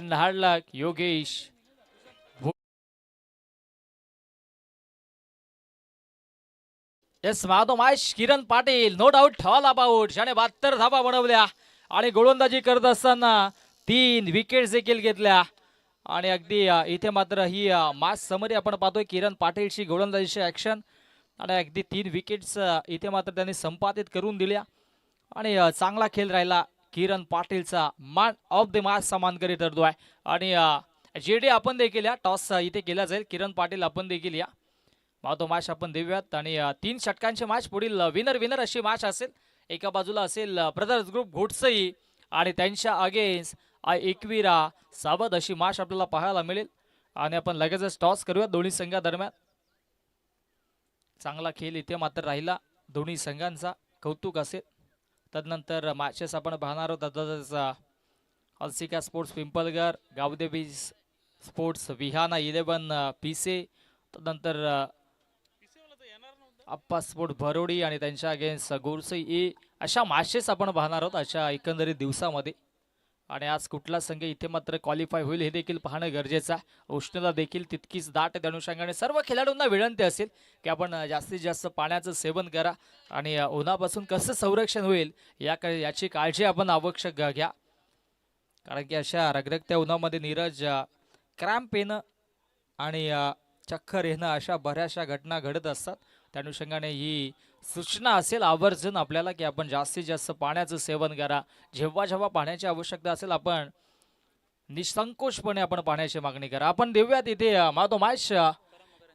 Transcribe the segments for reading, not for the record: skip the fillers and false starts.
and hard luck, Yogesh. Yes माधोमाश Kiran Patil no doubt all about ज्याने 72 धाबा बनवल्या आणि गोलंदाजी करत असताना 3 विकेट्स देखील घेतल्या आणि अगदी इथे मात्र ही मास समरी आपण पाहतोय किरण पाटीलची गोलंदाजीची ऍक्शन आणि अगदी 3 विकेट्स इथे मात्र त्यांनी संपादित करून दिल्या आणि चांगला खेळ राहिला किरण पाटीलचा मॅन ऑफ द मॅच मानकरी ठरतोय आणि जेडी आपण देखील या टॉस इथे केला जाईल किरण पाटील आपण देखील या तो मॅच आपण देऊयात आणि 3 षटकांचे मॅच पुढील विनर विनर अशी मॅच असेल एका बाजूला असेल ब्रदर्स ग्रुप घोटसई आणि त्यांच्या अगेन्स्ट एकविरा साबद अशी मॅच आपल्याला पाहायला मिळेल आणि आपण लगेचच टॉस करूया दोन्ही संघादरम्यान चांगला खेळ इथे मात्र राहिला दोन्ही संघांचा कौतुक असेल तदनंतर मॅचेस आपण पाहणार आहोत अलसिका स्पोर्ट्स पिंपलगर गावदेवी स्पोर्ट्स विहाना 11 पीसे तदनंतर अप्पा स्पोर्ट भरोडी आणि त्यांच्या अगेन्स्ट गोरसई ए अशा मॅचेस आपण पाहणार आहोत अशा एकंदरीत दिवसामध्ये आणि आज कुठला संघ इथे मात्र क्वालिफाय होईल हे देखील पाहणं गरजेचं आहे उष्णता देखील तितकीच दाट त्या अनुषंगाने सर्व खेळाडूंना विनंती असेल की आपण जास्तीत जास्त पाण्याचं सेवन करा आणि उन्हापासून कसं संरक्षण होईल याची काळजी आपण आवश्यक घ्या कारण की अशा रगरगत्या उन्हामध्ये नीरज क्रॅम्प येणं आणि चक्कर येणं अशा बऱ्याचशा घटना घडत असतात त्या अनुषंगाने ही सूचना असेल आवर्जून आपल्याला की आपण जास्तीत जास्त पाण्याचं सेवन करा जेव्हा जेव्हा पाण्याची आवश्यकता असेल आपण निसंकोचपणे आपण पाण्याची मागणी करा आपण देऊयात इथे माधोमाश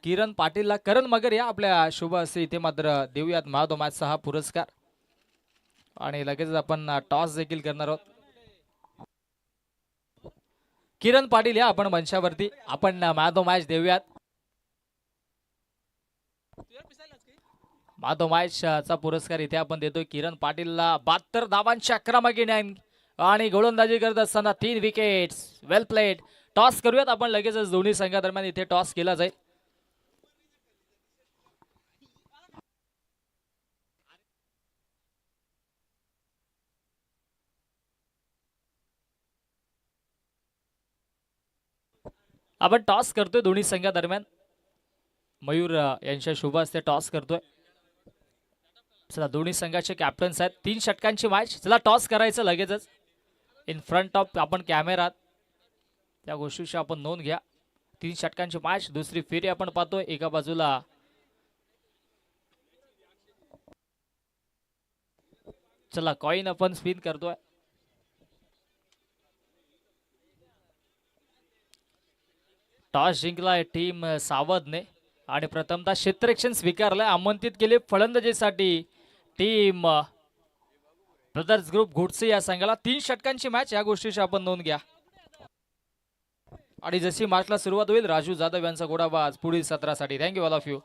किरण पाटीलला करण मगर या आपल्या शुभ असते इथे मात्र देऊयात माधोमाशचा हा पुरस्कार आणि लगेच आपण टॉस देखील करणार आहोत किरण पाटील या आपण मंचावरती आपण माधोमाश देऊयात माधोमाशचा पुरस्कार इथे आपण देतोय किरण पाटीलला 72 धावांच्या आक्रमकीने आणि गोलंदाजी करत असताना 3 विकेट्स वेल प्लेड टॉस करूयात आपण लगेचच दोन्ही संघादरम्यान इथे टॉस केला जाईल आपण टॉस करतोय दोन्ही संघादरम्यान मयूर यांच्या शुभ हस्ते टॉस करतोय चला दोन्ही संघाचे कॅप्टन्स आहेत 3 षटकांची मॅच चला टॉस करायचं लगेचच इन फ्रंट ऑफ आपण कॅमेरात त्या गोष्टीची आपण नोंद घ्या 3 षटकांची मॅच दुसरी फेरी आपण पाहतोय एका बाजूला चला कॉइन आपण स्पिन करतोय टॉस जिंकलाय टीम सावधने आणि प्रथमतः क्षेत्ररक्षण स्वीकारलंय आमंत्रित केले फलंदाजीसाठी टीम ब्रदर्स ग्रुप घोटसे या संघाला 3 षटकांची मॅच या गोष्टीची आपण नोंद घ्या आणि जशी मॅचला सुरुवात होईल राजू जाधव यांचा गोडाबाज पुढील सत्रासाठी थँक्यू ऑल ऑफ यू